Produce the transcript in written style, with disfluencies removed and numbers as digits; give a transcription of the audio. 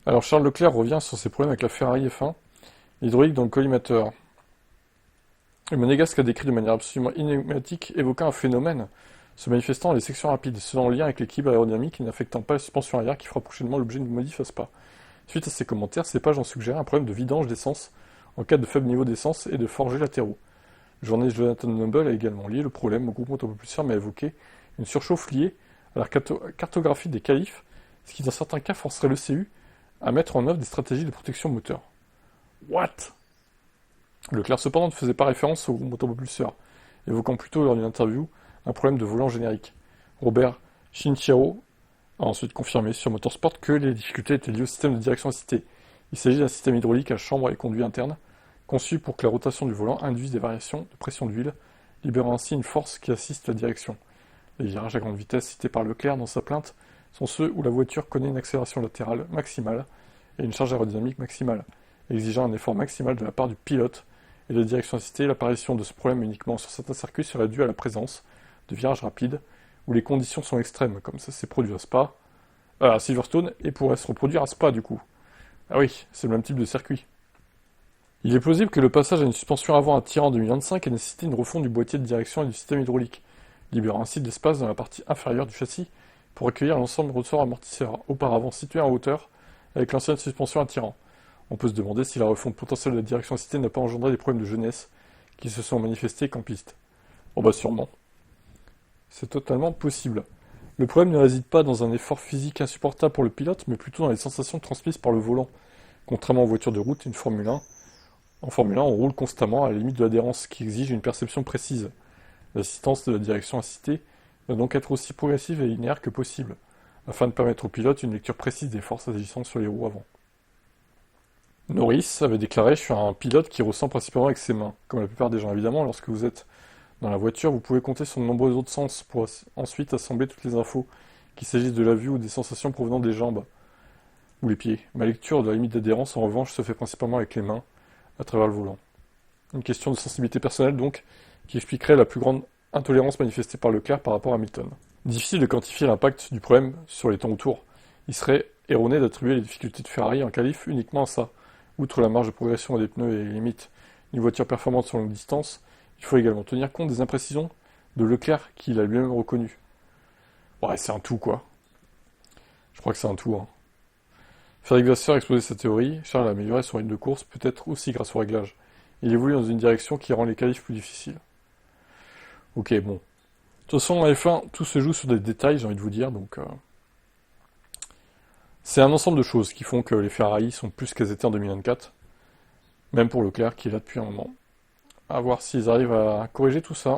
Alors Charles Leclerc revient sur ses problèmes avec la Ferrari F1, l'hydraulique dans le collimateur. Le monégasque a décrit de manière absolument énigmatique, évoquant un phénomène se manifestant dans les sections rapides, cela en lien avec l'équilibre aérodynamique et n'affectant pas la suspension arrière qui fera prochainement l'objet d'une modif à Spa. Suite à ces commentaires, ces pages ont suggéré un problème de vidange d'essence en cas de faible niveau d'essence et de forgés latéraux. Le journaliste Jonathan Noble a également lié le problème au groupe autopropulseur mais a évoqué une surchauffe liée à la cartographie des qualifs, ce qui dans certains cas forcerait le CU à mettre en œuvre des stratégies de protection moteur. What? Leclerc cependant ne faisait pas référence au groupe autopropulseur, évoquant plutôt lors d'une interview un problème de volant générique. Robert Chinchero a ensuite confirmé sur Motorsport que les difficultés étaient liées au système de direction assistée. Il s'agit d'un système hydraulique à chambre et conduit interne, conçu pour que la rotation du volant induise des variations de pression d'huile, libérant ainsi une force qui assiste la direction. Les virages à grande vitesse cités par Leclerc dans sa plainte sont ceux où la voiture connaît une accélération latérale maximale et une charge aérodynamique maximale, exigeant un effort maximal de la part du pilote et de la direction assistée. L'apparition de ce problème uniquement sur certains circuits serait due à la présence de virages rapides où les conditions sont extrêmes, comme ça s'est produit à Spa, à Silverstone, et pourrait se reproduire à Spa du coup. Ah oui, c'est le même type de circuit. Il est plausible que le passage à une suspension avant attirant en 2025 ait nécessité une refonte du boîtier de direction et du système hydraulique, libérant ainsi de l'espace dans la partie inférieure du châssis pour accueillir l'ensemble ressort amortisseur, auparavant situé en hauteur, avec l'ancienne suspension attirant. On peut se demander si la refonte potentielle de la direction assistée n'a pas engendré des problèmes de jeunesse qui se sont manifestés qu'en piste. Oh bah sûrement. C'est totalement possible. Le problème ne réside pas dans un effort physique insupportable pour le pilote, mais plutôt dans les sensations transmises par le volant. Contrairement aux voitures de route et une Formule 1, en Formule 1, on roule constamment à la limite de l'adhérence, qui exige une perception précise. L'assistance de la direction assistée doit donc être aussi progressive et linéaire que possible, afin de permettre au pilote une lecture précise des forces agissant sur les roues avant. Norris avait déclaré « Je suis un pilote qui ressent principalement avec ses mains ». Comme la plupart des gens évidemment, lorsque vous êtes dans la voiture, vous pouvez compter sur de nombreux autres sens pour ensuite assembler toutes les infos, qu'il s'agisse de la vue ou des sensations provenant des jambes ou les pieds. Ma lecture de la limite d'adhérence, en revanche, se fait principalement avec les mains, à travers le volant. Une question de sensibilité personnelle, donc, qui expliquerait la plus grande intolérance manifestée par Leclerc par rapport à Hamilton. Difficile de quantifier l'impact du problème sur les temps autour. Il serait erroné d'attribuer les difficultés de Ferrari en qualif uniquement à ça. Outre la marge de progression des pneus et les limites d'une voiture performante sur longue distance, il faut également tenir compte des imprécisions de Leclerc qu'il a lui-même reconnu. Ouais, c'est un tout, quoi. Je crois que c'est un tout, hein. Frédéric Vasseur a exposé sa théorie. Charles a amélioré son rythme de course, peut-être aussi grâce au réglage. Il évolue dans une direction qui rend les qualifs plus difficiles. Ok, bon. De toute façon, en F1, tout se joue sur des détails, j'ai envie de vous dire, donc... C'est un ensemble de choses qui font que les Ferrari sont plus qu'elles étaient en 2024, même pour Leclerc qui est là depuis un moment. À voir s'ils arrivent à corriger tout ça.